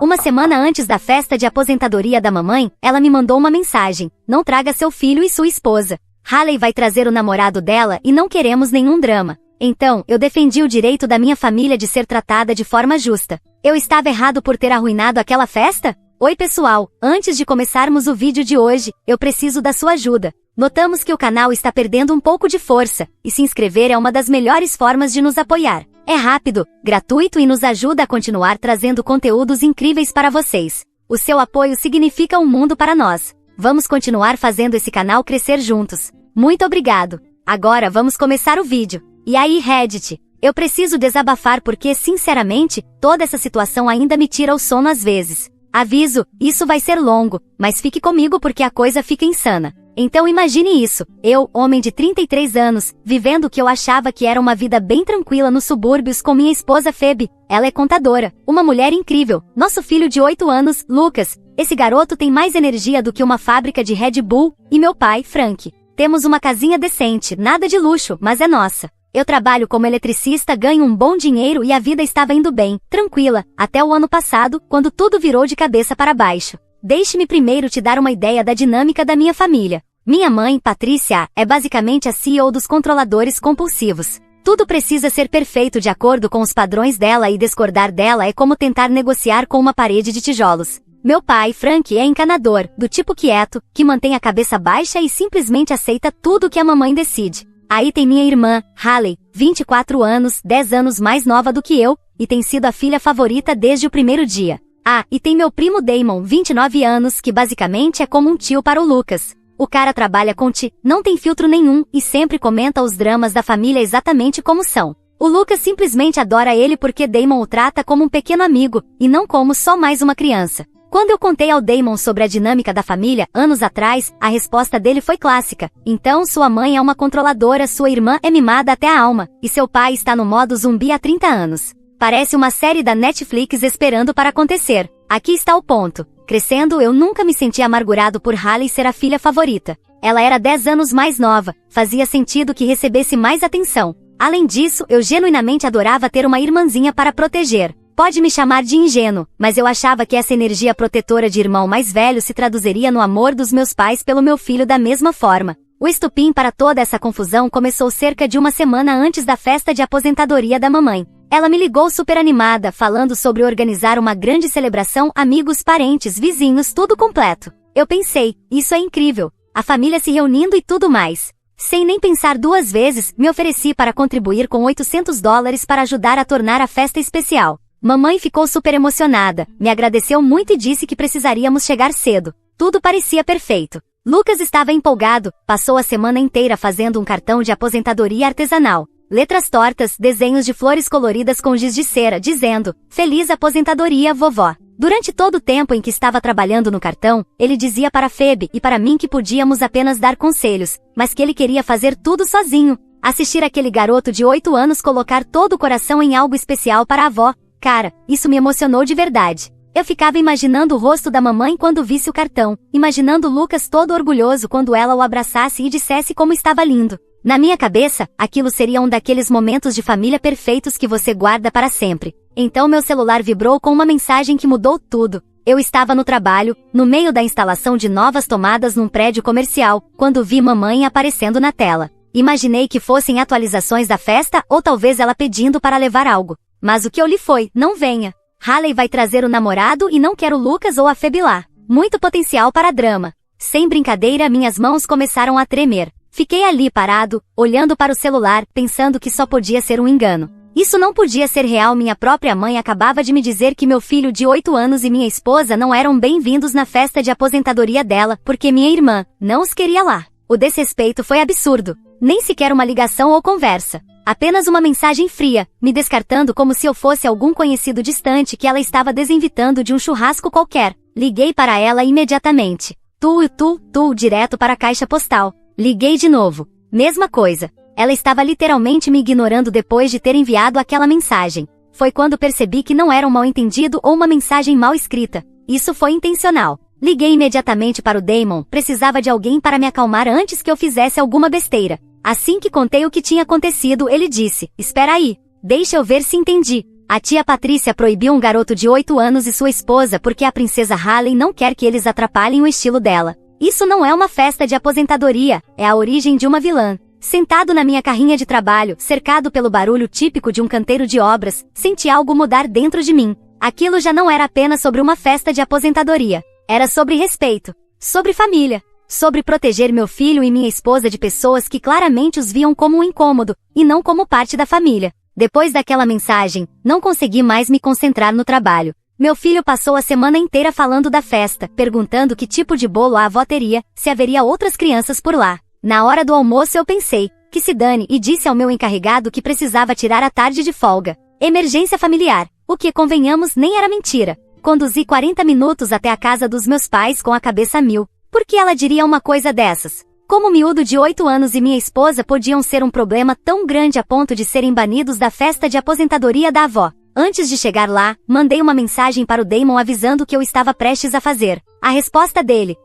Uma semana antes da festa de aposentadoria da mamãe, ela me mandou uma mensagem: não traga seu filho e sua esposa. Haley vai trazer o namorado dela e não queremos nenhum drama. Então, eu defendi o direito da minha família de ser tratada de forma justa. Eu estava errado por ter arruinado aquela festa? Oi pessoal, antes de começarmos o vídeo de hoje, eu preciso da sua ajuda. Notamos que o canal está perdendo um pouco de força, e se inscrever é uma das melhores formas de nos apoiar. É rápido, gratuito e nos ajuda a continuar trazendo conteúdos incríveis para vocês. O seu apoio significa um mundo para nós. Vamos continuar fazendo esse canal crescer juntos. Muito obrigado. Agora vamos começar o vídeo. E aí, Reddit? Eu preciso desabafar porque, sinceramente, toda essa situação ainda me tira o sono às vezes. Aviso, isso vai ser longo, mas fique comigo porque a coisa fica insana. Então imagine isso, eu, homem de 33 anos, vivendo o que eu achava que era uma vida bem tranquila nos subúrbios com minha esposa Phoebe. Ela é contadora, uma mulher incrível. Nosso filho de 8 anos, Lucas. Esse garoto tem mais energia do que uma fábrica de Red Bull. E meu pai, Frank. Temos uma casinha decente, nada de luxo, mas é nossa. Eu trabalho como eletricista, ganho um bom dinheiro e a vida estava indo bem, tranquila, até o ano passado, quando tudo virou de cabeça para baixo. Deixe-me primeiro te dar uma ideia da dinâmica da minha família. Minha mãe, Patrícia, é basicamente a CEO dos controladores compulsivos. Tudo precisa ser perfeito de acordo com os padrões dela e discordar dela é como tentar negociar com uma parede de tijolos. Meu pai, Frank, é encanador, do tipo quieto, que mantém a cabeça baixa e simplesmente aceita tudo que a mamãe decide. Aí tem minha irmã, Haley, 24 anos, 10 anos mais nova do que eu, e tem sido a filha favorita desde o primeiro dia. Ah, e tem meu primo Damon, 29 anos, que basicamente é como um tio para o Lucas. O cara trabalha com não tem filtro nenhum, e sempre comenta os dramas da família exatamente como são. O Lucas simplesmente adora ele porque Damon o trata como um pequeno amigo, e não como só mais uma criança. Quando eu contei ao Damon sobre a dinâmica da família, anos atrás, a resposta dele foi clássica. Então sua mãe é uma controladora, sua irmã é mimada até a alma, e seu pai está no modo zumbi há 30 anos. Parece uma série da Netflix esperando para acontecer. Aqui está o ponto. Crescendo, eu nunca me senti amargurado por Haley ser a filha favorita. Ela era 10 anos mais nova, fazia sentido que recebesse mais atenção. Além disso, eu genuinamente adorava ter uma irmãzinha para proteger. Pode me chamar de ingênuo, mas eu achava que essa energia protetora de irmão mais velho se traduziria no amor dos meus pais pelo meu filho da mesma forma. O estupim para toda essa confusão começou cerca de uma semana antes da festa de aposentadoria da mamãe. Ela me ligou super animada, falando sobre organizar uma grande celebração, amigos, parentes, vizinhos, tudo completo. Eu pensei, isso é incrível. A família se reunindo e tudo mais. Sem nem pensar duas vezes, me ofereci para contribuir com $800 para ajudar a tornar a festa especial. Mamãe ficou super emocionada, me agradeceu muito e disse que precisaríamos chegar cedo. Tudo parecia perfeito. Lucas estava empolgado, passou a semana inteira fazendo um cartão de aposentadoria artesanal. Letras tortas, desenhos de flores coloridas com giz de cera, dizendo: "Feliz aposentadoria, vovó". Durante todo o tempo em que estava trabalhando no cartão, ele dizia para Phoebe e para mim que podíamos apenas dar conselhos, mas que ele queria fazer tudo sozinho. Assistir aquele garoto de 8 anos colocar todo o coração em algo especial para a avó. Cara, isso me emocionou de verdade. Eu ficava imaginando o rosto da mamãe quando visse o cartão, imaginando Lucas todo orgulhoso quando ela o abraçasse e dissesse como estava lindo. Na minha cabeça, aquilo seria um daqueles momentos de família perfeitos que você guarda para sempre. Então meu celular vibrou com uma mensagem que mudou tudo. Eu estava no trabalho, no meio da instalação de novas tomadas num prédio comercial, quando vi mamãe aparecendo na tela. Imaginei que fossem atualizações da festa ou talvez ela pedindo para levar algo. Mas o que eu li foi: não venha. Haley vai trazer o namorado e não quero Lucas ou a Phoebe lá. Muito potencial para drama. Sem brincadeira, minhas mãos começaram a tremer. Fiquei ali parado, olhando para o celular, pensando que só podia ser um engano. Isso não podia ser real. Minha própria mãe acabava de me dizer que meu filho de 8 anos e minha esposa não eram bem-vindos na festa de aposentadoria dela, porque minha irmã não os queria lá. O desrespeito foi absurdo. Nem sequer uma ligação ou conversa. Apenas uma mensagem fria, me descartando como se eu fosse algum conhecido distante que ela estava desinvitando de um churrasco qualquer. Liguei para ela imediatamente. Direto para a caixa postal. Liguei de novo. Mesma coisa. Ela estava literalmente me ignorando depois de ter enviado aquela mensagem. Foi quando percebi que não era um mal-entendido ou uma mensagem mal escrita. Isso foi intencional. Liguei imediatamente para o Damon, precisava de alguém para me acalmar antes que eu fizesse alguma besteira. Assim que contei o que tinha acontecido, ele disse: "Espera aí, deixa eu ver se entendi". A tia Patrícia proibiu um garoto de 8 anos e sua esposa porque a princesa Hailey não quer que eles atrapalhem o estilo dela. Isso não é uma festa de aposentadoria, é a origem de uma vilã. Sentado na minha carrinha de trabalho, cercado pelo barulho típico de um canteiro de obras, senti algo mudar dentro de mim. Aquilo já não era apenas sobre uma festa de aposentadoria. Era sobre respeito, sobre família, sobre proteger meu filho e minha esposa de pessoas que claramente os viam como um incômodo, e não como parte da família. Depois daquela mensagem, não consegui mais me concentrar no trabalho. Meu filho passou a semana inteira falando da festa, perguntando que tipo de bolo a avó teria, se haveria outras crianças por lá. Na hora do almoço eu pensei, que se dane, e disse ao meu encarregado que precisava tirar a tarde de folga. Emergência familiar, o que, convenhamos, nem era mentira. Conduzi 40 minutos até a casa dos meus pais com a cabeça a mil. Por que ela diria uma coisa dessas? Como o miúdo de 8 anos e minha esposa podiam ser um problema tão grande a ponto de serem banidos da festa de aposentadoria da avó? Antes de chegar lá, mandei uma mensagem para o Damon avisando que eu estava prestes a fazer. A resposta dele: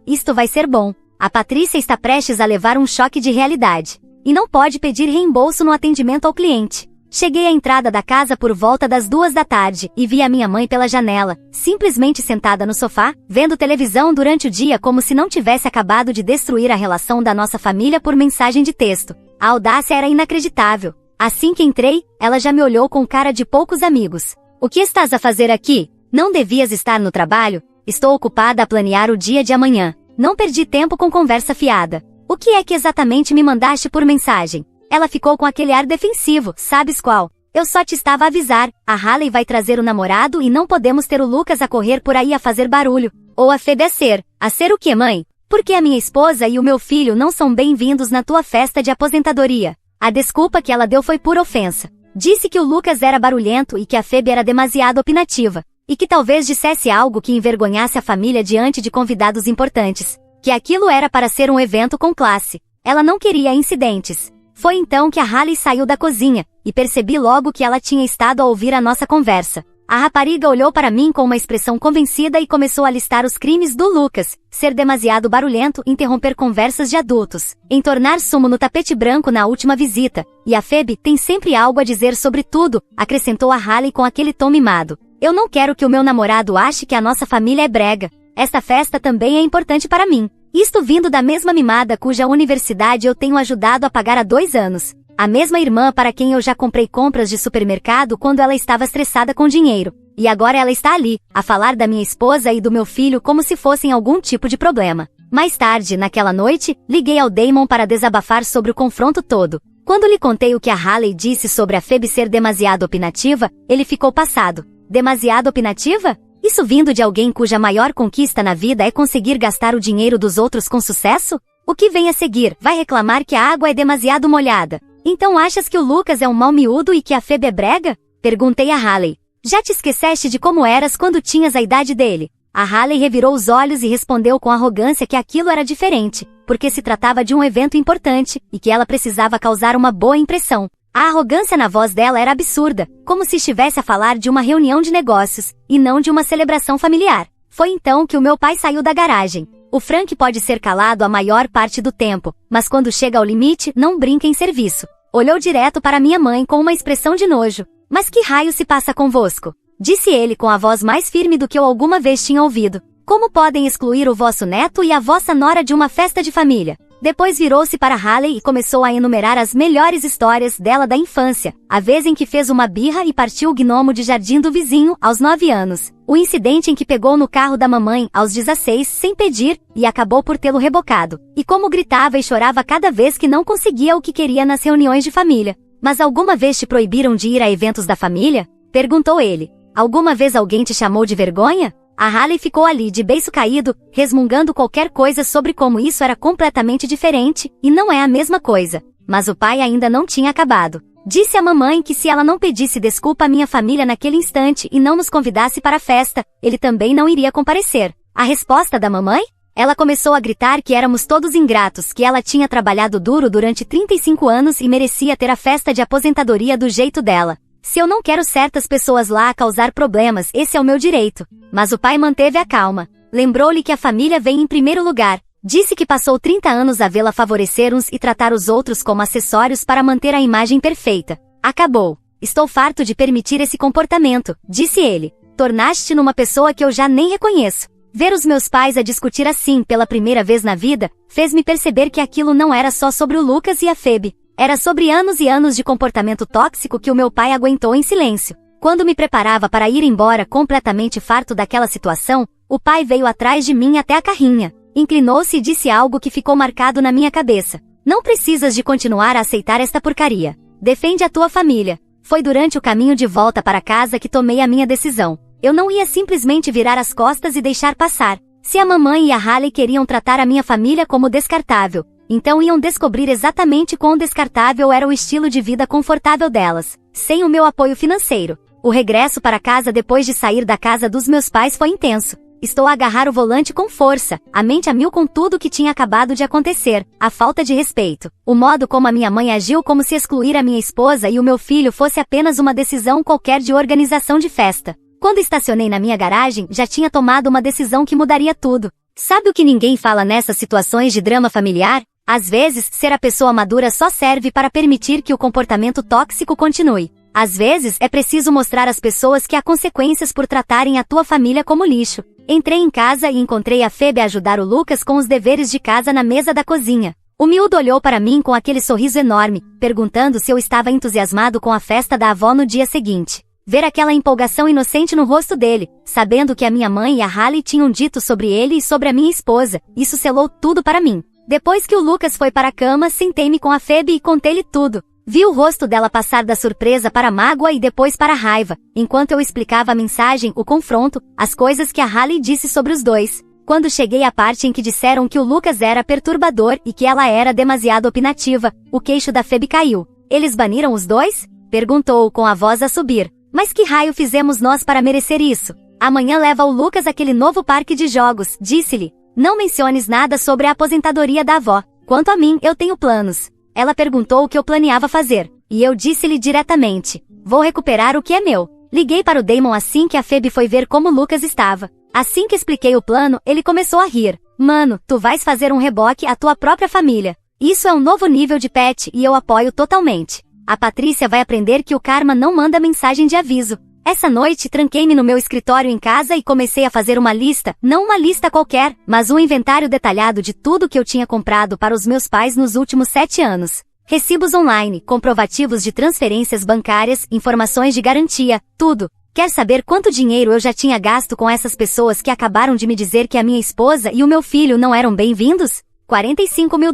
isto vai ser bom. A Patrícia está prestes a levar um choque de realidade. E não pode pedir reembolso no atendimento ao cliente. Cheguei à entrada da casa por volta das 2 da tarde e vi a minha mãe pela janela, simplesmente sentada no sofá, vendo televisão durante o dia como se não tivesse acabado de destruir a relação da nossa família por mensagem de texto. A audácia era inacreditável. Assim que entrei, ela já me olhou com cara de poucos amigos. O que estás a fazer aqui? Não devias estar no trabalho? Estou ocupada a planear o dia de amanhã. Não perdi tempo com conversa fiada. O que é que exatamente me mandaste por mensagem? Ela ficou com aquele ar defensivo, sabes qual? Eu só te estava a avisar, a Hailey vai trazer o namorado e não podemos ter o Lucas a correr por aí a fazer barulho. Ou a Phoebe a ser. A ser o quê, mãe? Porque a minha esposa e o meu filho não são bem-vindos na tua festa de aposentadoria. A desculpa que ela deu foi pura ofensa. Disse que o Lucas era barulhento e que a Phoebe era demasiado opinativa. E que talvez dissesse algo que envergonhasse a família diante de convidados importantes. Que aquilo era para ser um evento com classe. Ela não queria incidentes. Foi então que a Hailey saiu da cozinha, e percebi logo que ela tinha estado a ouvir a nossa conversa. A rapariga olhou para mim com uma expressão convencida e começou a listar os crimes do Lucas: ser demasiado barulhento, interromper conversas de adultos, entornar sumo no tapete branco na última visita, e a Phoebe tem sempre algo a dizer sobre tudo, acrescentou a Hailey com aquele tom mimado. Eu não quero que o meu namorado ache que a nossa família é brega. Esta festa também é importante para mim. Isto vindo da mesma mimada cuja universidade eu tenho ajudado a pagar há 2 anos. A mesma irmã para quem eu já comprei compras de supermercado quando ela estava estressada com dinheiro. E agora ela está ali, a falar da minha esposa e do meu filho como se fossem algum tipo de problema. Mais tarde, naquela noite, liguei ao Damon para desabafar sobre o confronto todo. Quando lhe contei o que a Hailey disse sobre a Phoebe ser demasiado opinativa, ele ficou passado. Demasiado opinativa? Isso vindo de alguém cuja maior conquista na vida é conseguir gastar o dinheiro dos outros com sucesso? O que vem a seguir? Vai reclamar que a água é demasiado molhada. Então achas que o Lucas é um mau miúdo e que a Phoebe é brega? Perguntei a Hailey. Já te esqueceste de como eras quando tinhas a idade dele? A Hailey revirou os olhos e respondeu com arrogância que aquilo era diferente, porque se tratava de um evento importante, e que ela precisava causar uma boa impressão. A arrogância na voz dela era absurda, como se estivesse a falar de uma reunião de negócios, e não de uma celebração familiar. Foi então que o meu pai saiu da garagem. O Frank pode ser calado a maior parte do tempo, mas quando chega ao limite, não brinca em serviço. Olhou direto para minha mãe com uma expressão de nojo. Mas que raio se passa convosco? Disse ele com a voz mais firme do que eu alguma vez tinha ouvido. Como podem excluir o vosso neto e a vossa nora de uma festa de família? Depois virou-se para Hailey e começou a enumerar as melhores histórias dela da infância. A vez em que fez uma birra e partiu o gnomo de jardim do vizinho, aos 9 anos. O incidente em que pegou no carro da mamãe, aos 16, sem pedir, e acabou por tê-lo rebocado. E como gritava e chorava cada vez que não conseguia o que queria nas reuniões de família. Mas alguma vez te proibiram de ir a eventos da família? Perguntou ele. Alguma vez alguém te chamou de vergonha? A Hailey ficou ali de beiço caído, resmungando qualquer coisa sobre como isso era completamente diferente, e não é a mesma coisa. Mas o pai ainda não tinha acabado. Disse à mamãe que se ela não pedisse desculpa à minha família naquele instante e não nos convidasse para a festa, ele também não iria comparecer. A resposta da mamãe? Ela começou a gritar que éramos todos ingratos, que ela tinha trabalhado duro durante 35 anos e merecia ter a festa de aposentadoria do jeito dela. Se eu não quero certas pessoas lá a causar problemas, esse é o meu direito. Mas o pai manteve a calma. Lembrou-lhe que a família vem em primeiro lugar. Disse que passou 30 anos a vê-la favorecer uns e tratar os outros como acessórios para manter a imagem perfeita. Acabou. Estou farto de permitir esse comportamento, disse ele. Tornaste-te numa pessoa que eu já nem reconheço. Ver os meus pais a discutir assim pela primeira vez na vida, fez-me perceber que aquilo não era só sobre o Lucas e a Phoebe. Era sobre anos e anos de comportamento tóxico que o meu pai aguentou em silêncio. Quando me preparava para ir embora completamente farto daquela situação, o pai veio atrás de mim até a carrinha. Inclinou-se e disse algo que ficou marcado na minha cabeça. Não precisas de continuar a aceitar esta porcaria. Defende a tua família. Foi durante o caminho de volta para casa que tomei a minha decisão. Eu não ia simplesmente virar as costas e deixar passar. Se a mamãe e a Haley queriam tratar a minha família como descartável, então iam descobrir exatamente quão descartável era o estilo de vida confortável delas, sem o meu apoio financeiro. O regresso para casa depois de sair da casa dos meus pais foi intenso. Estou a agarrar o volante com força, a mente a mil com tudo que tinha acabado de acontecer, a falta de respeito, o modo como a minha mãe agiu como se excluir a minha esposa e o meu filho fosse apenas uma decisão qualquer de organização de festa. Quando estacionei na minha garagem, já tinha tomado uma decisão que mudaria tudo. Sabe o que ninguém fala nessas situações de drama familiar? Às vezes, ser a pessoa madura só serve para permitir que o comportamento tóxico continue. Às vezes, é preciso mostrar às pessoas que há consequências por tratarem a tua família como lixo. Entrei em casa e encontrei a Phoebe a ajudar o Lucas com os deveres de casa na mesa da cozinha. O miúdo olhou para mim com aquele sorriso enorme, perguntando se eu estava entusiasmado com a festa da avó no dia seguinte. Ver aquela empolgação inocente no rosto dele, sabendo que a minha mãe e a Haley tinham dito sobre ele e sobre a minha esposa, isso selou tudo para mim. Depois que o Lucas foi para a cama, sentei-me com a Phoebe e contei-lhe tudo. Vi o rosto dela passar da surpresa para a mágoa e depois para a raiva, enquanto eu explicava a mensagem, o confronto, as coisas que a Haley disse sobre os dois. Quando cheguei à parte em que disseram que o Lucas era perturbador e que ela era demasiado opinativa, o queixo da Phoebe caiu. Eles baniram os dois? Perguntou com a voz a subir. Mas que raio fizemos nós para merecer isso? Amanhã leva o Lucas àquele novo parque de jogos, disse-lhe. Não menciones nada sobre a aposentadoria da avó. Quanto a mim, eu tenho planos. Ela perguntou o que eu planeava fazer, e eu disse-lhe diretamente. Vou recuperar o que é meu. Liguei para o Damon assim que a Phoebe foi ver como o Lucas estava. Assim que expliquei o plano, ele começou a rir. Mano, tu vais fazer um reboque à tua própria família. Isso é um novo nível de pet e eu apoio totalmente. A Patrícia vai aprender que o karma não manda mensagem de aviso. Essa noite tranquei-me no meu escritório em casa e comecei a fazer uma lista, não uma lista qualquer, mas um inventário detalhado de tudo que eu tinha comprado para os meus pais nos últimos 7 anos. Recibos online, comprovativos de transferências bancárias, informações de garantia, tudo. Quer saber quanto dinheiro eu já tinha gasto com essas pessoas que acabaram de me dizer que a minha esposa e o meu filho não eram bem-vindos? $45 mil.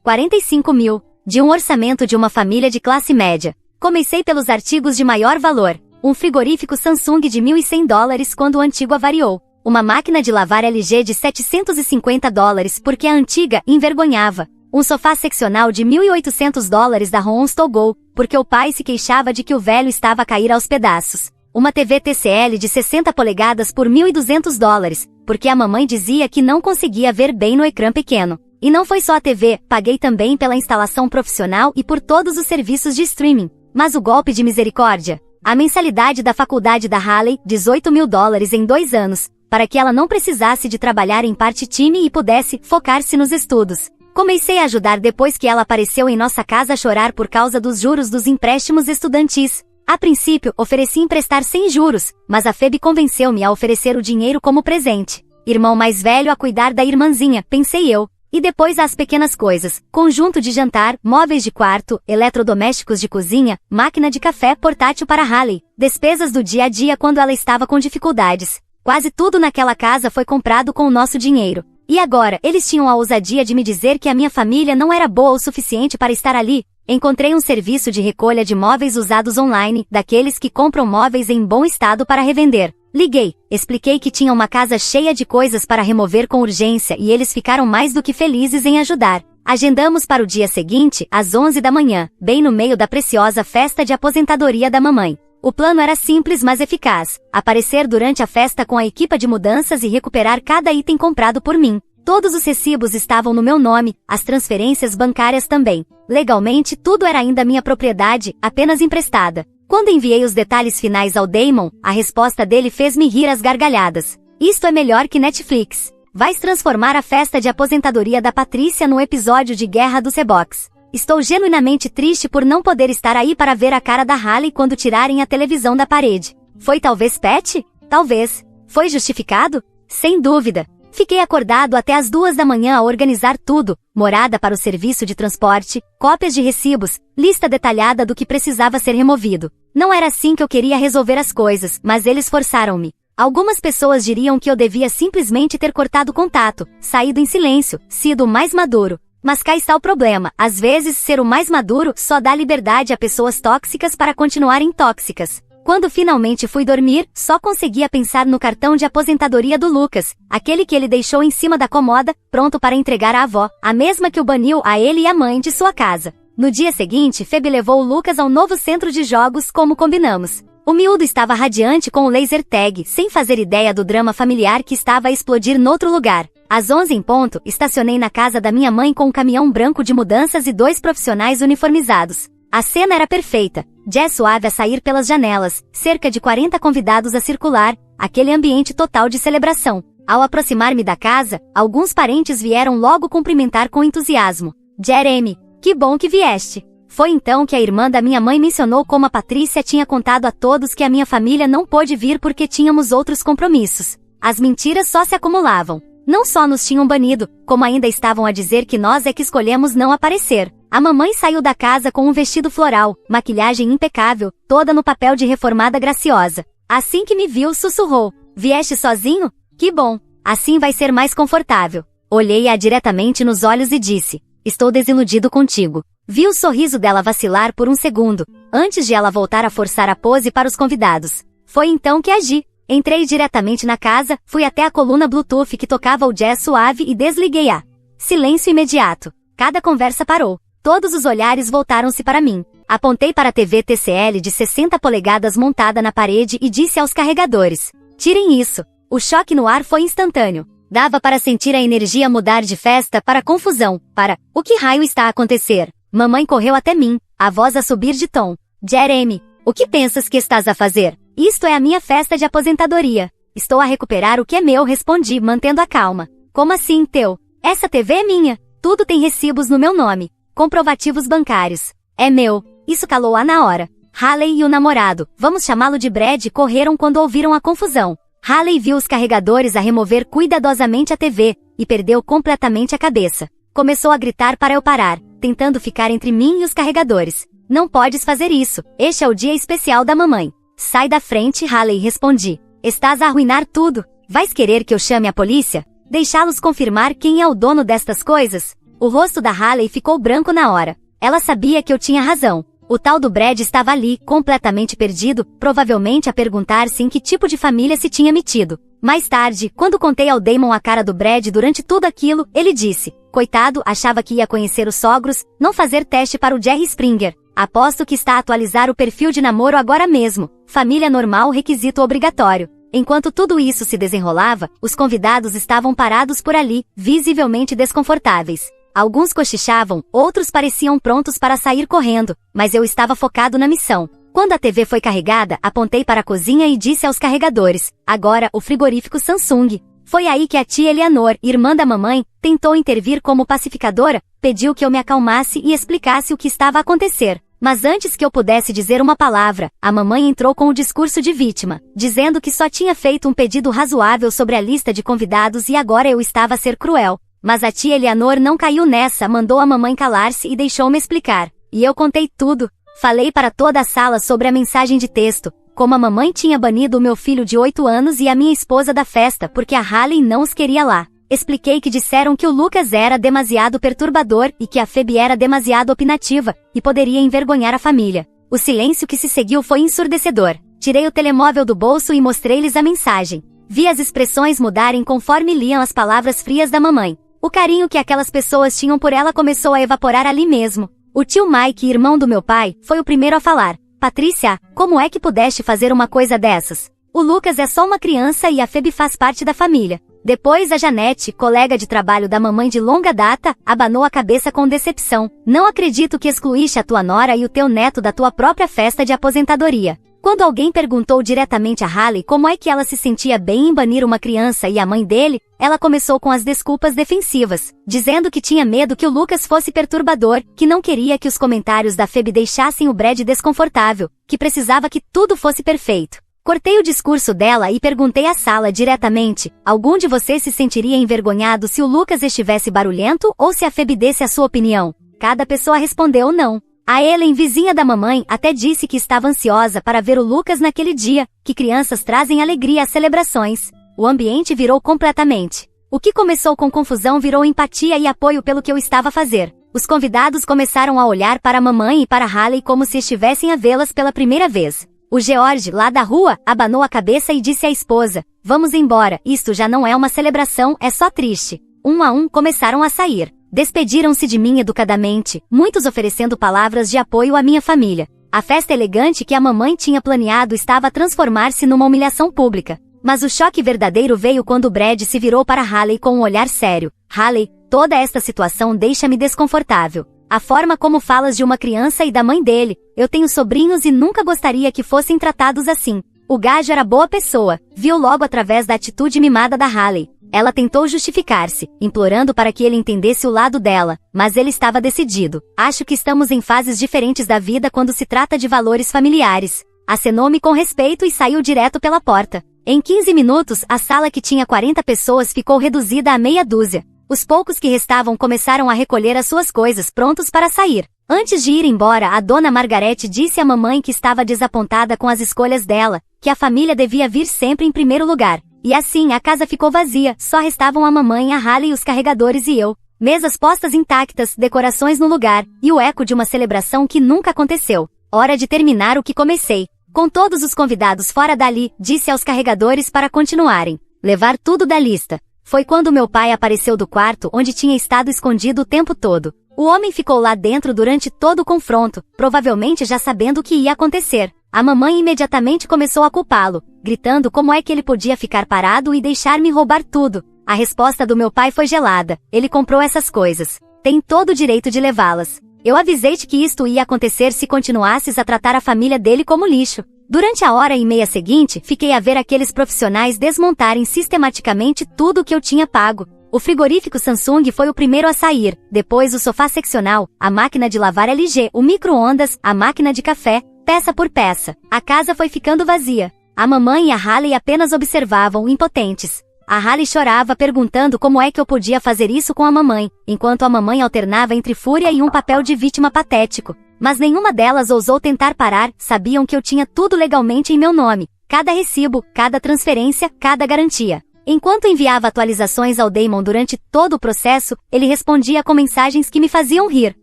45 mil. De um orçamento de uma família de classe média. Comecei pelos artigos de maior valor. Um frigorífico Samsung de $1.100 quando o antigo avariou. Uma máquina de lavar LG de $750 porque a antiga envergonhava. Um sofá seccional de $1.800 da Rons to Go, porque o pai se queixava de que o velho estava a cair aos pedaços. Uma TV TCL de 60 polegadas por $1.200, porque a mamãe dizia que não conseguia ver bem no ecrã pequeno. E não foi só a TV, paguei também pela instalação profissional e por todos os serviços de streaming. Mas o golpe de misericórdia? A mensalidade da faculdade da Haley, $18 mil em 2 anos, para que ela não precisasse de trabalhar em part-time e pudesse focar-se nos estudos. Comecei a ajudar depois que ela apareceu em nossa casa a chorar por causa dos juros dos empréstimos estudantis. A princípio, ofereci emprestar sem juros, mas a Phoebe convenceu-me a oferecer o dinheiro como presente. Irmão mais velho a cuidar da irmãzinha, pensei eu. E depois as pequenas coisas, conjunto de jantar, móveis de quarto, eletrodomésticos de cozinha, máquina de café portátil para Haley, despesas do dia a dia quando ela estava com dificuldades. Quase tudo naquela casa foi comprado com o nosso dinheiro. E agora, eles tinham a ousadia de me dizer que a minha família não era boa o suficiente para estar ali. Encontrei um serviço de recolha de móveis usados online, daqueles que compram móveis em bom estado para revender. Liguei, expliquei que tinha uma casa cheia de coisas para remover com urgência e eles ficaram mais do que felizes em ajudar. Agendamos para o dia seguinte, às 11 da manhã, bem no meio da preciosa festa de aposentadoria da mamãe. O plano era simples mas eficaz, aparecer durante a festa com a equipe de mudanças e recuperar cada item comprado por mim. Todos os recibos estavam no meu nome, as transferências bancárias também. Legalmente tudo era ainda minha propriedade, apenas emprestada. Quando enviei os detalhes finais ao Damon, a resposta dele fez-me rir às gargalhadas. Isto é melhor que Netflix. Vais transformar a festa de aposentadoria da Patrícia num episódio de Guerra dos Reboques. Estou genuinamente triste por não poder estar aí para ver a cara da Hailey quando tirarem a televisão da parede. Foi talvez Pat? Talvez. Foi justificado? Sem dúvida. Fiquei acordado até as 2 da manhã a organizar tudo, morada para o serviço de transporte, cópias de recibos, lista detalhada do que precisava ser removido. Não era assim que eu queria resolver as coisas, mas eles forçaram-me. Algumas pessoas diriam que eu devia simplesmente ter cortado contato, saído em silêncio, sido o mais maduro. Mas cá está o problema, às vezes ser o mais maduro só dá liberdade a pessoas tóxicas para continuarem tóxicas. Quando finalmente fui dormir, só conseguia pensar no cartão de aposentadoria do Lucas, aquele que ele deixou em cima da comoda, pronto para entregar à avó, a mesma que o baniu a ele e a mãe de sua casa. No dia seguinte, Phoebe levou o Lucas ao novo centro de jogos como combinamos. O miúdo estava radiante com o laser tag, sem fazer ideia do drama familiar que estava a explodir noutro lugar. Às 11 em ponto, estacionei na casa da minha mãe com um caminhão branco de mudanças e 2 profissionais uniformizados. A cena era perfeita. Jazz suave a sair pelas janelas, cerca de 40 convidados a circular, aquele ambiente total de celebração. Ao aproximar-me da casa, alguns parentes vieram logo cumprimentar com entusiasmo. Jeremy, que bom que vieste. Foi então que a irmã da minha mãe mencionou como a Patrícia tinha contado a todos que a minha família não pôde vir porque tínhamos outros compromissos. As mentiras só se acumulavam. Não só nos tinham banido, como ainda estavam a dizer que nós é que escolhemos não aparecer. A mamãe saiu da casa com um vestido floral, maquilhagem impecável, toda no papel de reformada graciosa. Assim que me viu, sussurrou. Vieste sozinho? Que bom. Assim vai ser mais confortável. Olhei-a diretamente nos olhos e disse. Estou desiludido contigo. Vi o sorriso dela vacilar por um segundo, antes de ela voltar a forçar a pose para os convidados. Foi então que agi. Entrei diretamente na casa, fui até a coluna Bluetooth que tocava o jazz suave e desliguei-a. Silêncio imediato. Cada conversa parou. Todos os olhares voltaram-se para mim. Apontei para a TV TCL de 60 polegadas montada na parede e disse aos carregadores. Tirem isso. O choque no ar foi instantâneo. Dava para sentir a energia mudar de festa para confusão, para o que raio está a acontecer? Mamãe correu até mim, a voz a subir de tom. Jeremy, o que pensas que estás a fazer? Isto é a minha festa de aposentadoria. Estou a recuperar o que é meu, respondi, mantendo a calma. Como assim, teu? Essa TV é minha. Tudo tem recibos no meu nome. Comprovativos bancários. É meu. Isso calou-a na hora. Hailey e o namorado, vamos chamá-lo de Brad, correram quando ouviram a confusão. Hailey viu os carregadores a remover cuidadosamente a TV, e perdeu completamente a cabeça. Começou a gritar para eu parar, tentando ficar entre mim e os carregadores. Não podes fazer isso, este é o dia especial da mamãe. Sai da frente, Hailey, respondi. Estás a arruinar tudo. Vais querer que eu chame a polícia? Deixá-los confirmar quem é o dono destas coisas? O rosto da Hailey ficou branco na hora. Ela sabia que eu tinha razão. O tal do Brad estava ali, completamente perdido, provavelmente a perguntar-se em que tipo de família se tinha metido. Mais tarde, quando contei ao Damon a cara do Brad durante tudo aquilo, ele disse, coitado, achava que ia conhecer os sogros, não fazer teste para o Jerry Springer. Aposto que está a atualizar o perfil de namoro agora mesmo. Família normal, requisito obrigatório. Enquanto tudo isso se desenrolava, os convidados estavam parados por ali, visivelmente desconfortáveis. Alguns cochichavam, outros pareciam prontos para sair correndo, mas eu estava focado na missão. Quando a TV foi carregada, apontei para a cozinha e disse aos carregadores, agora o frigorífico Samsung. Foi aí que a tia Eleanor, irmã da mamãe, tentou intervir como pacificadora, pediu que eu me acalmasse e explicasse o que estava a acontecer. Mas antes que eu pudesse dizer uma palavra, a mamãe entrou com o discurso de vítima, dizendo que só tinha feito um pedido razoável sobre a lista de convidados e agora eu estava a ser cruel. Mas a tia Eleanor não caiu nessa, mandou a mamãe calar-se e deixou-me explicar. E eu contei tudo. Falei para toda a sala sobre a mensagem de texto, como a mamãe tinha banido o meu filho de 8 anos e a minha esposa da festa porque a Hailey não os queria lá. Expliquei que disseram que o Lucas era demasiado perturbador e que a Phoebe era demasiado opinativa, e poderia envergonhar a família. O silêncio que se seguiu foi ensurdecedor. Tirei o telemóvel do bolso e mostrei-lhes a mensagem. Vi as expressões mudarem conforme liam as palavras frias da mamãe. O carinho que aquelas pessoas tinham por ela começou a evaporar ali mesmo. O tio Mike, irmão do meu pai, foi o primeiro a falar. Patrícia, como é que pudeste fazer uma coisa dessas? O Lucas é só uma criança e a Phoebe faz parte da família. Depois a Janete, colega de trabalho da mamãe de longa data, abanou a cabeça com decepção. Não acredito que excluíste a tua nora e o teu neto da tua própria festa de aposentadoria. Quando alguém perguntou diretamente a Haley como é que ela se sentia bem em banir uma criança e a mãe dele, ela começou com as desculpas defensivas, dizendo que tinha medo que o Lucas fosse perturbador, que não queria que os comentários da Phoebe deixassem o Brad desconfortável, que precisava que tudo fosse perfeito. Cortei o discurso dela e perguntei à sala diretamente, algum de vocês se sentiria envergonhado se o Lucas estivesse barulhento ou se a Phoebe desse a sua opinião? Cada pessoa respondeu não. A Ellen, vizinha da mamãe, até disse que estava ansiosa para ver o Lucas naquele dia, que crianças trazem alegria às celebrações. O ambiente virou completamente. O que começou com confusão virou empatia e apoio pelo que eu estava a fazer. Os convidados começaram a olhar para a mamãe e para Haley como se estivessem a vê-las pela primeira vez. O George, lá da rua, abanou a cabeça e disse à esposa, vamos embora, isto já não é uma celebração, é só triste. Um a um começaram a sair. Despediram-se de mim educadamente, muitos oferecendo palavras de apoio à minha família. A festa elegante que a mamãe tinha planeado estava a transformar-se numa humilhação pública. Mas o choque verdadeiro veio quando Brad se virou para Haley com um olhar sério. Haley, toda esta situação deixa-me desconfortável. A forma como falas de uma criança e da mãe dele, eu tenho sobrinhos e nunca gostaria que fossem tratados assim. O gajo era boa pessoa, viu logo através da atitude mimada da Haley. Ela tentou justificar-se, implorando para que ele entendesse o lado dela, mas ele estava decidido. Acho que estamos em fases diferentes da vida quando se trata de valores familiares. Acenou-me com respeito e saiu direto pela porta. Em 15 minutos, a sala que tinha 40 pessoas ficou reduzida a meia dúzia. Os poucos que restavam começaram a recolher as suas coisas prontos para sair. Antes de ir embora, a dona Margarete disse à mamãe que estava desapontada com as escolhas dela, que a família devia vir sempre em primeiro lugar. E assim, a casa ficou vazia, só restavam a mamãe, a Haley, os carregadores e eu. Mesas postas intactas, decorações no lugar, e o eco de uma celebração que nunca aconteceu. Hora de terminar o que comecei. Com todos os convidados fora dali, disse aos carregadores para continuarem. Levar tudo da lista. Foi quando meu pai apareceu do quarto onde tinha estado escondido o tempo todo. O homem ficou lá dentro durante todo o confronto, provavelmente já sabendo o que ia acontecer. A mamãe imediatamente começou a culpá-lo, gritando como é que ele podia ficar parado e deixar-me roubar tudo. A resposta do meu pai foi gelada. Ele comprou essas coisas. Tem todo o direito de levá-las. Eu avisei-te que isto ia acontecer se continuasses a tratar a família dele como lixo. Durante a hora e meia seguinte, fiquei a ver aqueles profissionais desmontarem sistematicamente tudo o que eu tinha pago. O frigorífico Samsung foi o primeiro a sair, depois o sofá seccional, a máquina de lavar LG, o micro-ondas, a máquina de café, peça por peça. A casa foi ficando vazia. A mamãe e a Haley apenas observavam, impotentes. A Haley chorava perguntando como é que eu podia fazer isso com a mamãe, enquanto a mamãe alternava entre fúria e um papel de vítima patético. Mas nenhuma delas ousou tentar parar, sabiam que eu tinha tudo legalmente em meu nome. Cada recibo, cada transferência, cada garantia. Enquanto enviava atualizações ao Damon durante todo o processo, ele respondia com mensagens que me faziam rir.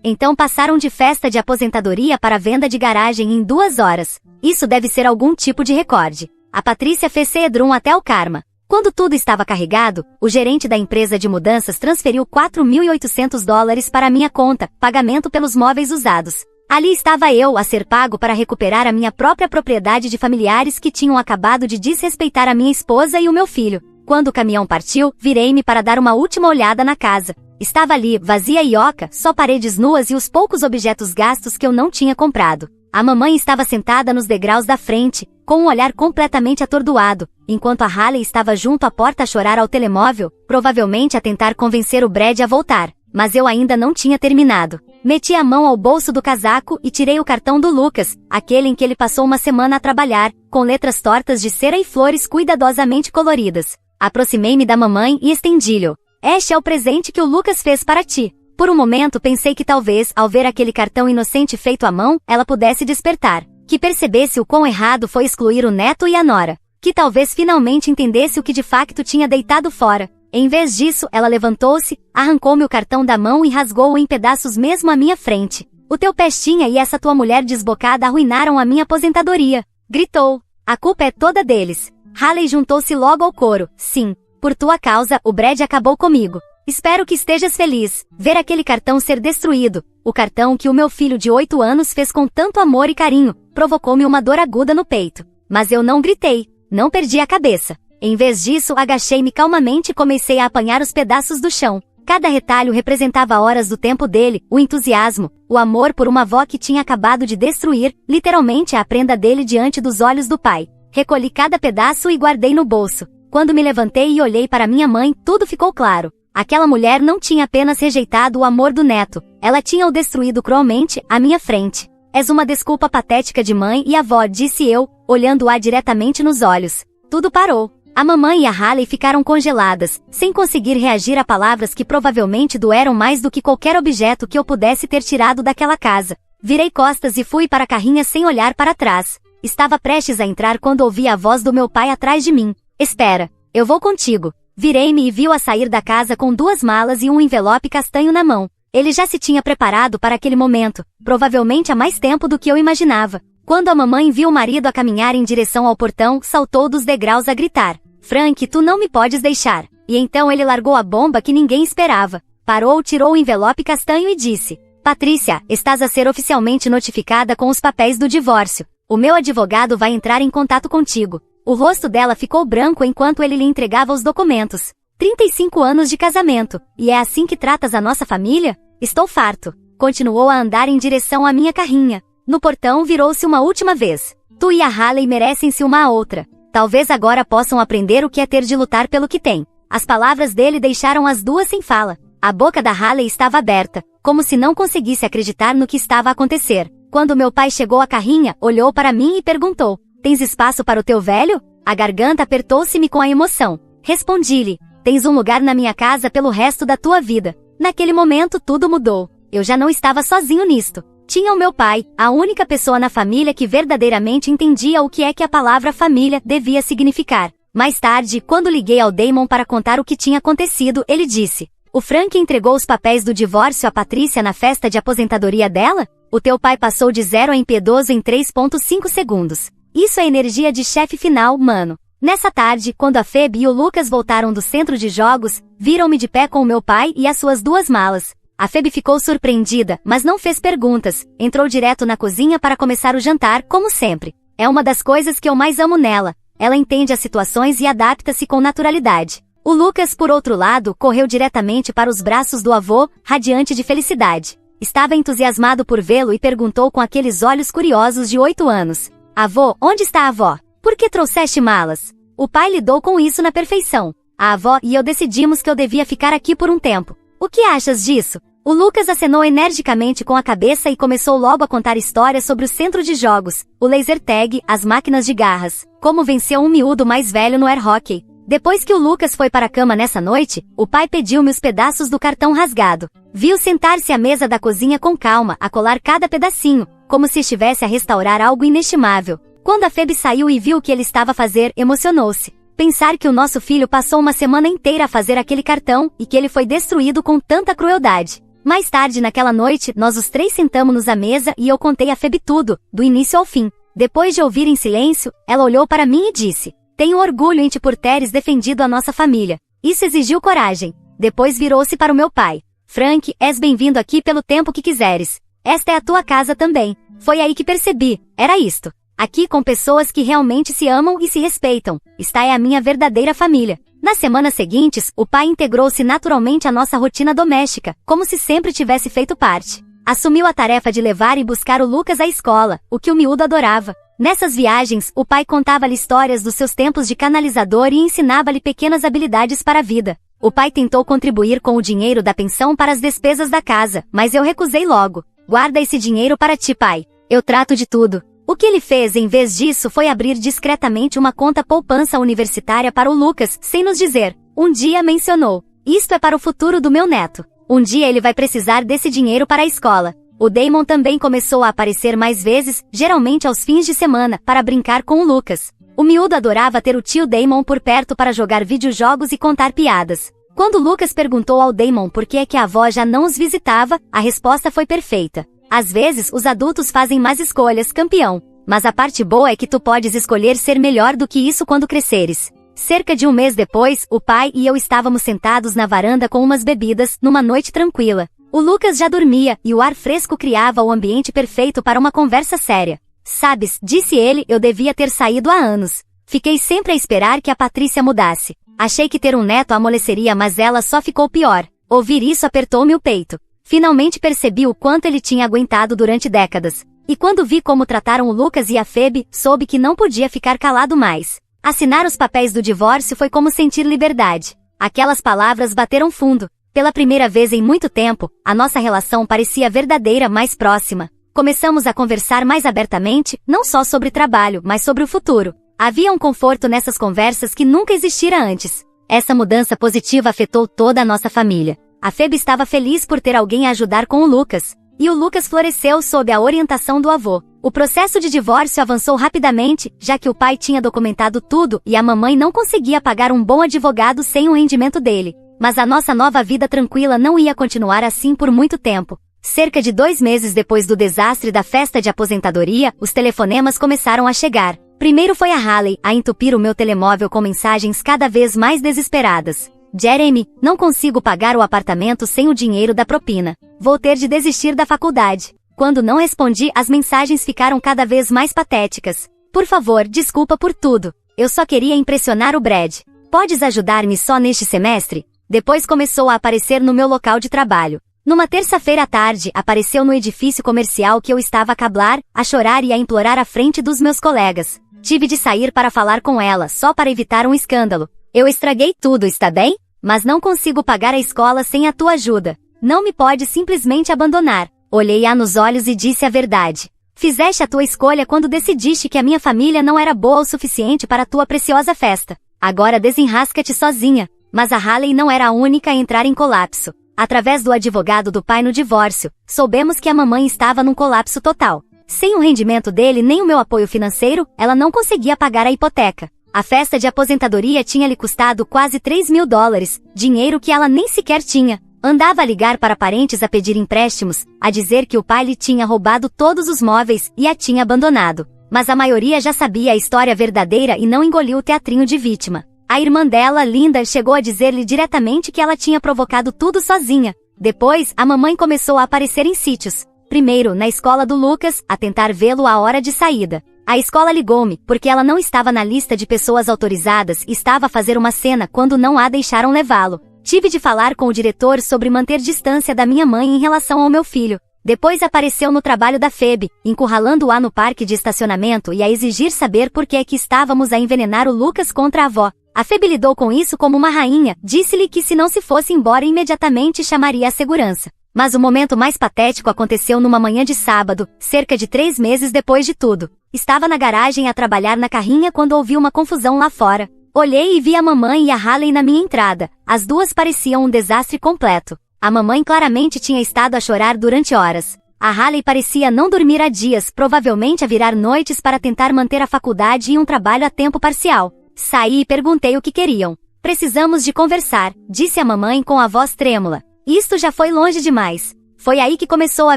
Então passaram de festa de aposentadoria para venda de garagem em 2 horas. Isso deve ser algum tipo de recorde. A Patrícia fez Cedrum até o karma. Quando tudo estava carregado, o gerente da empresa de mudanças transferiu $4.800 para a minha conta, pagamento pelos móveis usados. Ali estava eu a ser pago para recuperar a minha própria propriedade de familiares que tinham acabado de desrespeitar a minha esposa e o meu filho. Quando o caminhão partiu, virei-me para dar uma última olhada na casa. Estava ali, vazia e oca, só paredes nuas e os poucos objetos gastos que eu não tinha comprado. A mamãe estava sentada nos degraus da frente, com um olhar completamente atordoado, enquanto a Haley estava junto à porta a chorar ao telemóvel, provavelmente a tentar convencer o Brad a voltar. Mas eu ainda não tinha terminado. Meti a mão ao bolso do casaco e tirei o cartão do Lucas, aquele em que ele passou uma semana a trabalhar, com letras tortas de cera e flores cuidadosamente coloridas. Aproximei-me da mamãe e estendi-lhe. Este é o presente que o Lucas fez para ti. Por um momento pensei que talvez, ao ver aquele cartão inocente feito à mão, ela pudesse despertar. Que percebesse o quão errado foi excluir o neto e a nora. Que talvez finalmente entendesse o que de facto tinha deitado fora. Em vez disso, ela levantou-se, arrancou-me o cartão da mão e rasgou-o em pedaços mesmo à minha frente. O teu pestinha e essa tua mulher desbocada arruinaram a minha aposentadoria. Gritou. A culpa é toda deles. Haley juntou-se logo ao coro. Sim, por tua causa, o Brad acabou comigo. Espero que estejas feliz. Ver aquele cartão ser destruído, o cartão que o meu filho de 8 anos fez com tanto amor e carinho, provocou-me uma dor aguda no peito. Mas eu não gritei, não perdi a cabeça. Em vez disso, agachei-me calmamente e comecei a apanhar os pedaços do chão. Cada retalho representava horas do tempo dele, o entusiasmo, o amor por uma avó que tinha acabado de destruir, literalmente a prenda dele diante dos olhos do pai. Recolhi cada pedaço e guardei no bolso. Quando me levantei e olhei para minha mãe, tudo ficou claro. Aquela mulher não tinha apenas rejeitado o amor do neto, ela tinha o destruído cruelmente, à minha frente. És uma desculpa patética de mãe e avó, disse eu, olhando-a diretamente nos olhos. Tudo parou. A mamãe e a Haley ficaram congeladas, sem conseguir reagir a palavras que provavelmente doeram mais do que qualquer objeto que eu pudesse ter tirado daquela casa. Virei costas e fui para a carrinha sem olhar para trás. Estava prestes a entrar quando ouvi a voz do meu pai atrás de mim. Espera, eu vou contigo. Virei-me e viu-a sair da casa com 2 malas e um envelope castanho na mão. Ele já se tinha preparado para aquele momento, provavelmente há mais tempo do que eu imaginava. Quando a mamãe viu o marido a caminhar em direção ao portão, saltou dos degraus a gritar. Frank, tu não me podes deixar. E então ele largou a bomba que ninguém esperava. Parou, tirou o envelope castanho e disse. Patrícia, estás a ser oficialmente notificada com os papéis do divórcio. O meu advogado vai entrar em contato contigo. O rosto dela ficou branco enquanto ele lhe entregava os documentos. 35 anos de casamento. E é assim que tratas a nossa família? Estou farto. Continuou a andar em direção à minha carrinha. No portão virou-se uma última vez. Tu e a Haley merecem-se uma à outra. Talvez agora possam aprender o que é ter de lutar pelo que tem. As palavras dele deixaram as duas sem fala. A boca da Haley estava aberta, como se não conseguisse acreditar no que estava a acontecer. Quando meu pai chegou à carrinha, olhou para mim e perguntou, tens espaço para o teu velho? A garganta apertou-se-me com a emoção. Respondi-lhe, tens um lugar na minha casa pelo resto da tua vida. Naquele momento tudo mudou. Eu já não estava sozinho nisto. Tinha o meu pai, a única pessoa na família que verdadeiramente entendia o que é que a palavra família devia significar. Mais tarde, quando liguei ao Damon para contar o que tinha acontecido, ele disse, o Frank entregou os papéis do divórcio a Patrícia na festa de aposentadoria dela? O teu pai passou de 0 a impiedoso em 3,5 segundos. Isso é energia de chefe final, mano. Nessa tarde, quando a Phoebe e o Lucas voltaram do centro de jogos, viram-me de pé com o meu pai e as suas 2 malas. A Phoebe ficou surpreendida, mas não fez perguntas. Entrou direto na cozinha para começar o jantar, como sempre. É uma das coisas que eu mais amo nela. Ela entende as situações e adapta-se com naturalidade. O Lucas, por outro lado, correu diretamente para os braços do avô, radiante de felicidade. Estava entusiasmado por vê-lo e perguntou com aqueles olhos curiosos de 8 anos. Avô, onde está a avó? Por que trouxeste malas? O pai lidou com isso na perfeição. A avó e eu decidimos que eu devia ficar aqui por um tempo. O que achas disso? O Lucas acenou energicamente com a cabeça e começou logo a contar histórias sobre o centro de jogos, o laser tag, as máquinas de garras, como venceu um miúdo mais velho no air hockey. Depois que o Lucas foi para a cama nessa noite, o pai pediu-me os pedaços do cartão rasgado. Viu sentar-se à mesa da cozinha com calma, a colar cada pedacinho, como se estivesse a restaurar algo inestimável. Quando a Phoebe saiu e viu o que ele estava a fazer, emocionou-se. Pensar que o nosso filho passou uma semana inteira a fazer aquele cartão e que ele foi destruído com tanta crueldade. Mais tarde naquela noite, nós os 3 sentamos-nos à mesa e eu contei a Phoebe tudo, do início ao fim. Depois de ouvir em silêncio, ela olhou para mim e disse, tenho orgulho em ti por teres defendido a nossa família. Isso exigiu coragem. Depois virou-se para o meu pai. Frank, és bem-vindo aqui pelo tempo que quiseres. Esta é a tua casa também. Foi aí que percebi. Era isto. Aqui com pessoas que realmente se amam e se respeitam. Esta é a minha verdadeira família. Nas semanas seguintes, o pai integrou-se naturalmente à nossa rotina doméstica, como se sempre tivesse feito parte. Assumiu a tarefa de levar e buscar o Lucas à escola, o que o miúdo adorava. Nessas viagens, o pai contava-lhe histórias dos seus tempos de canalizador e ensinava-lhe pequenas habilidades para a vida. O pai tentou contribuir com o dinheiro da pensão para as despesas da casa, mas eu recusei logo. Guarda esse dinheiro para ti, pai. Eu trato de tudo. O que ele fez em vez disso foi abrir discretamente uma conta poupança universitária para o Lucas, sem nos dizer. Um dia mencionou, isto é para o futuro do meu neto. Um dia ele vai precisar desse dinheiro para a escola. O Damon também começou a aparecer mais vezes, geralmente aos fins de semana, para brincar com o Lucas. O miúdo adorava ter o tio Damon por perto para jogar videojogos e contar piadas. Quando Lucas perguntou ao Damon por que é que a avó já não os visitava, a resposta foi perfeita. Às vezes, os adultos fazem más escolhas, campeão. Mas a parte boa é que tu podes escolher ser melhor do que isso quando cresceres. Cerca de um mês depois, o pai e eu estávamos sentados na varanda com umas bebidas, numa noite tranquila. O Lucas já dormia, e o ar fresco criava o ambiente perfeito para uma conversa séria. Sabes, disse ele, eu devia ter saído há anos. Fiquei sempre a esperar que a Patrícia mudasse. Achei que ter um neto amoleceria, mas ela só ficou pior. Ouvir isso apertou-me o peito. Finalmente percebi o quanto ele tinha aguentado durante décadas. E quando vi como trataram o Lucas e a Phoebe, soube que não podia ficar calado mais. Assinar os papéis do divórcio foi como sentir liberdade. Aquelas palavras bateram fundo. Pela primeira vez em muito tempo, a nossa relação parecia verdadeira, mais próxima. Começamos a conversar mais abertamente, não só sobre trabalho, mas sobre o futuro. Havia um conforto nessas conversas que nunca existira antes. Essa mudança positiva afetou toda a nossa família. A Phoebe estava feliz por ter alguém a ajudar com o Lucas. E o Lucas floresceu sob a orientação do avô. O processo de divórcio avançou rapidamente, já que o pai tinha documentado tudo e a mamãe não conseguia pagar um bom advogado sem o rendimento dele. Mas a nossa nova vida tranquila não ia continuar assim por muito tempo. Cerca de 2 meses depois do desastre da festa de aposentadoria, os telefonemas começaram a chegar. Primeiro foi a Haley a entupir o meu telemóvel com mensagens cada vez mais desesperadas. Jeremy, não consigo pagar o apartamento sem o dinheiro da propina. Vou ter de desistir da faculdade. Quando não respondi, as mensagens ficaram cada vez mais patéticas. Por favor, desculpa por tudo. Eu só queria impressionar o Brad. Podes ajudar-me só neste semestre? Depois começou a aparecer no meu local de trabalho. Numa terça-feira à tarde, apareceu no edifício comercial que eu estava a cablar, a chorar e a implorar à frente dos meus colegas. Tive de sair para falar com ela, só para evitar um escândalo. Eu estraguei tudo, está bem? Mas não consigo pagar a escola sem a tua ajuda. Não me pode simplesmente abandonar. Olhei-a nos olhos e disse a verdade. Fizeste a tua escolha quando decidiste que a minha família não era boa o suficiente para a tua preciosa festa. Agora desenrasca-te sozinha. Mas a Haley não era a única a entrar em colapso. Através do advogado do pai no divórcio, soubemos que a mamãe estava num colapso total. Sem o rendimento dele nem o meu apoio financeiro, ela não conseguia pagar a hipoteca. A festa de aposentadoria tinha lhe custado quase $3.000, dinheiro que ela nem sequer tinha. Andava a ligar para parentes a pedir empréstimos, a dizer que o pai lhe tinha roubado todos os móveis e a tinha abandonado. Mas a maioria já sabia a história verdadeira e não engoliu o teatrinho de vítima. A irmã dela, Linda, chegou a dizer-lhe diretamente que ela tinha provocado tudo sozinha. Depois, a mamãe começou a aparecer em sítios. Primeiro, na escola do Lucas, a tentar vê-lo à hora de saída. A escola ligou-me, porque ela não estava na lista de pessoas autorizadas e estava a fazer uma cena quando não a deixaram levá-lo. Tive de falar com o diretor sobre manter distância da minha mãe em relação ao meu filho. Depois apareceu no trabalho da Phoebe, encurralando-a no parque de estacionamento e a exigir saber por que é que estávamos a envenenar o Lucas contra a avó. A Phoebe lidou com isso como uma rainha, disse-lhe que se não se fosse embora imediatamente chamaria a segurança. Mas o momento mais patético aconteceu numa manhã de sábado, cerca de 3 meses depois de tudo. Estava na garagem a trabalhar na carrinha quando ouvi uma confusão lá fora. Olhei e vi a mamãe e a Haley na minha entrada. As duas pareciam um desastre completo. A mamãe claramente tinha estado a chorar durante horas. A Haley parecia não dormir há dias, provavelmente a virar noites para tentar manter a faculdade e um trabalho a tempo parcial. Saí e perguntei o que queriam. Precisamos de conversar, disse a mamãe com a voz trêmula. Isto já foi longe demais. Foi aí que começou a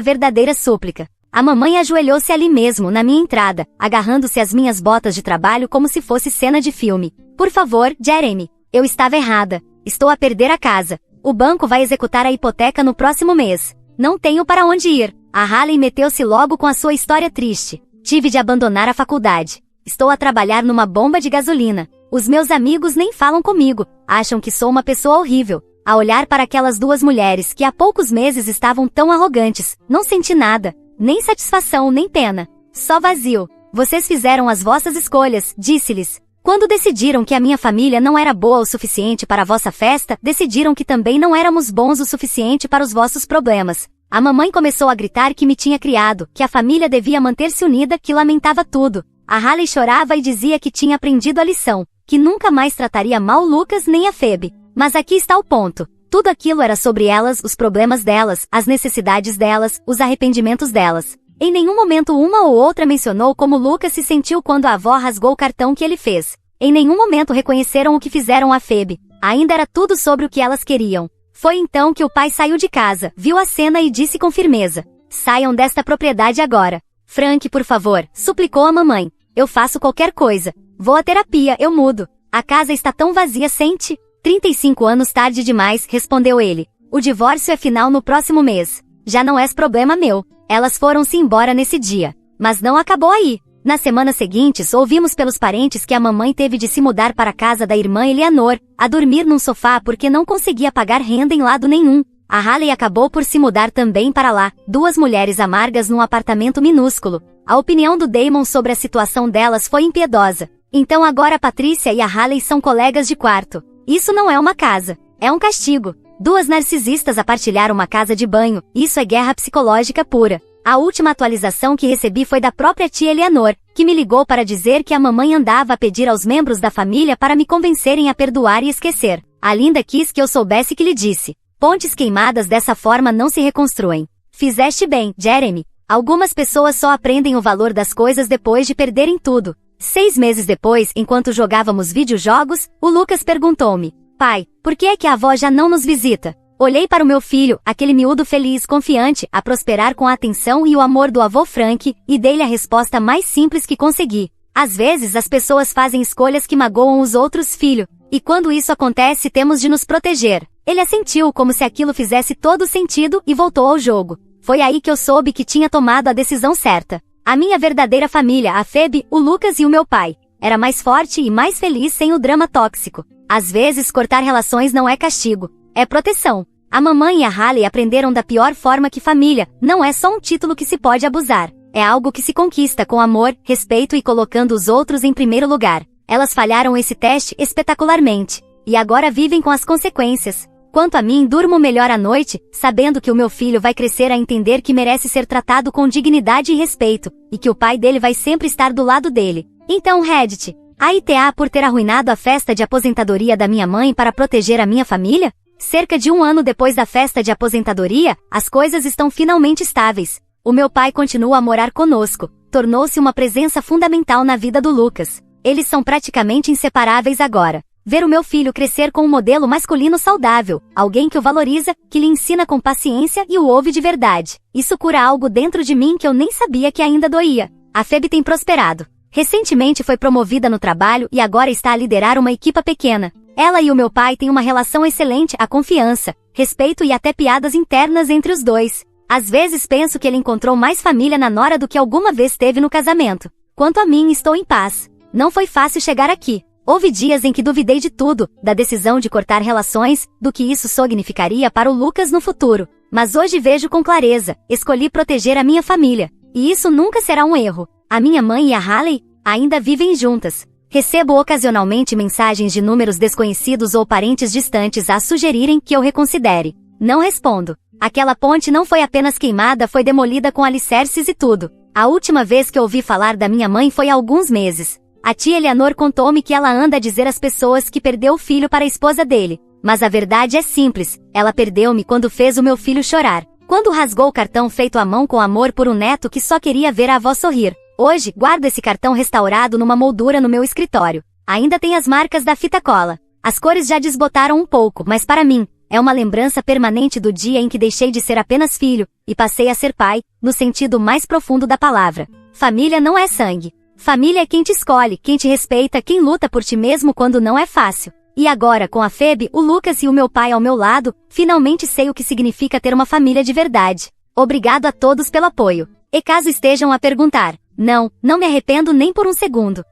verdadeira súplica. A mamãe ajoelhou-se ali mesmo, na minha entrada, agarrando-se às minhas botas de trabalho como se fosse cena de filme. Por favor, Jeremy. Eu estava errada. Estou a perder a casa. O banco vai executar a hipoteca no próximo mês. Não tenho para onde ir. A Haley meteu-se logo com a sua história triste. Tive de abandonar a faculdade. Estou a trabalhar numa bomba de gasolina. Os meus amigos nem falam comigo. Acham que sou uma pessoa horrível. A olhar para aquelas duas mulheres que há poucos meses estavam tão arrogantes, não senti nada. Nem satisfação, nem pena. Só vazio. Vocês fizeram as vossas escolhas, disse-lhes. Quando decidiram que a minha família não era boa o suficiente para a vossa festa, decidiram que também não éramos bons o suficiente para os vossos problemas. A mamãe começou a gritar que me tinha criado, que a família devia manter-se unida, que lamentava tudo. A Haley chorava e dizia que tinha aprendido a lição, que nunca mais trataria mal Lucas nem a Phoebe. Mas aqui está o ponto. Tudo aquilo era sobre elas, os problemas delas, as necessidades delas, os arrependimentos delas. Em nenhum momento uma ou outra mencionou como Lucas se sentiu quando a avó rasgou o cartão que ele fez. Em nenhum momento reconheceram o que fizeram a Phoebe. Ainda era tudo sobre o que elas queriam. Foi então que o pai saiu de casa, viu a cena e disse com firmeza: saiam desta propriedade agora. Frank, por favor, suplicou a mamãe. Eu faço qualquer coisa. Vou à terapia, eu mudo. A casa está tão vazia, sente? 35 anos tarde demais, respondeu ele. O divórcio é final no próximo mês. Já não és problema meu. Elas foram-se embora nesse dia. Mas não acabou aí. Nas semanas seguintes, ouvimos pelos parentes que a mamãe teve de se mudar para a casa da irmã Eleanor, a dormir num sofá porque não conseguia pagar renda em lado nenhum. A Haley acabou por se mudar também para lá, duas mulheres amargas num apartamento minúsculo. A opinião do Damon sobre a situação delas foi impiedosa. Então agora a Patrícia e a Haley são colegas de quarto. Isso não é uma casa, é um castigo. Duas narcisistas a partilhar uma casa de banho, isso é guerra psicológica pura. A última atualização que recebi foi da própria tia Eleanor, que me ligou para dizer que a mamãe andava a pedir aos membros da família para me convencerem a perdoar e esquecer. A Linda quis que eu soubesse que lhe disse: pontes queimadas dessa forma não se reconstruem. Fizeste bem, Jeremy. Algumas pessoas só aprendem o valor das coisas depois de perderem tudo. 6 meses depois, enquanto jogávamos videojogos, o Lucas perguntou-me: pai, por que é que a avó já não nos visita? Olhei para o meu filho, aquele miúdo feliz, confiante, a prosperar com a atenção e o amor do avô Frank, e dei-lhe a resposta mais simples que consegui. Às vezes as pessoas fazem escolhas que magoam os outros, filho, e quando isso acontece temos de nos proteger. Ele assentiu como se aquilo fizesse todo sentido e voltou ao jogo. Foi aí que eu soube que tinha tomado a decisão certa. A minha verdadeira família, a Phoebe, o Lucas e o meu pai, era mais forte e mais feliz sem o drama tóxico. Às vezes cortar relações não é castigo, é proteção. A mamãe e a Haley aprenderam da pior forma que família não é só um título que se pode abusar. É algo que se conquista com amor, respeito e colocando os outros em primeiro lugar. Elas falharam esse teste espetacularmente. E agora vivem com as consequências. Quanto a mim, durmo melhor à noite, sabendo que o meu filho vai crescer a entender que merece ser tratado com dignidade e respeito, e que o pai dele vai sempre estar do lado dele. Então, Reddit, a ITA por ter arruinado a festa de aposentadoria da minha mãe para proteger a minha família? Cerca de 1 ano depois da festa de aposentadoria, as coisas estão finalmente estáveis. O meu pai continua a morar conosco, tornou-se uma presença fundamental na vida do Lucas. Eles são praticamente inseparáveis agora. Ver o meu filho crescer com um modelo masculino saudável, alguém que o valoriza, que lhe ensina com paciência e o ouve de verdade. Isso cura algo dentro de mim que eu nem sabia que ainda doía. A Phoebe tem prosperado. Recentemente foi promovida no trabalho e agora está a liderar uma equipa pequena. Ela e o meu pai têm uma relação excelente, a confiança, respeito e até piadas internas entre os dois. Às vezes penso que ele encontrou mais família na nora do que alguma vez teve no casamento. Quanto a mim, estou em paz. Não foi fácil chegar aqui. Houve dias em que duvidei de tudo, da decisão de cortar relações, do que isso significaria para o Lucas no futuro. Mas hoje vejo com clareza, escolhi proteger a minha família. E isso nunca será um erro. A minha mãe e a Haley ainda vivem juntas. Recebo ocasionalmente mensagens de números desconhecidos ou parentes distantes a sugerirem que eu reconsidere. Não respondo. Aquela ponte não foi apenas queimada, foi demolida com alicerces e tudo. A última vez que ouvi falar da minha mãe foi há alguns meses. A tia Eleanor contou-me que ela anda a dizer às pessoas que perdeu o filho para a esposa dele. Mas a verdade é simples, ela perdeu-me quando fez o meu filho chorar. Quando rasgou o cartão feito à mão com amor por um neto que só queria ver a avó sorrir. Hoje, guardo esse cartão restaurado numa moldura no meu escritório. Ainda tem as marcas da fita cola. As cores já desbotaram um pouco, mas para mim, é uma lembrança permanente do dia em que deixei de ser apenas filho, e passei a ser pai, no sentido mais profundo da palavra. Família não é sangue. Família é quem te escolhe, quem te respeita, quem luta por ti mesmo quando não é fácil. E agora, com a Phoebe, o Lucas e o meu pai ao meu lado, finalmente sei o que significa ter uma família de verdade. Obrigado a todos pelo apoio. E caso estejam a perguntar, não me arrependo nem por um segundo.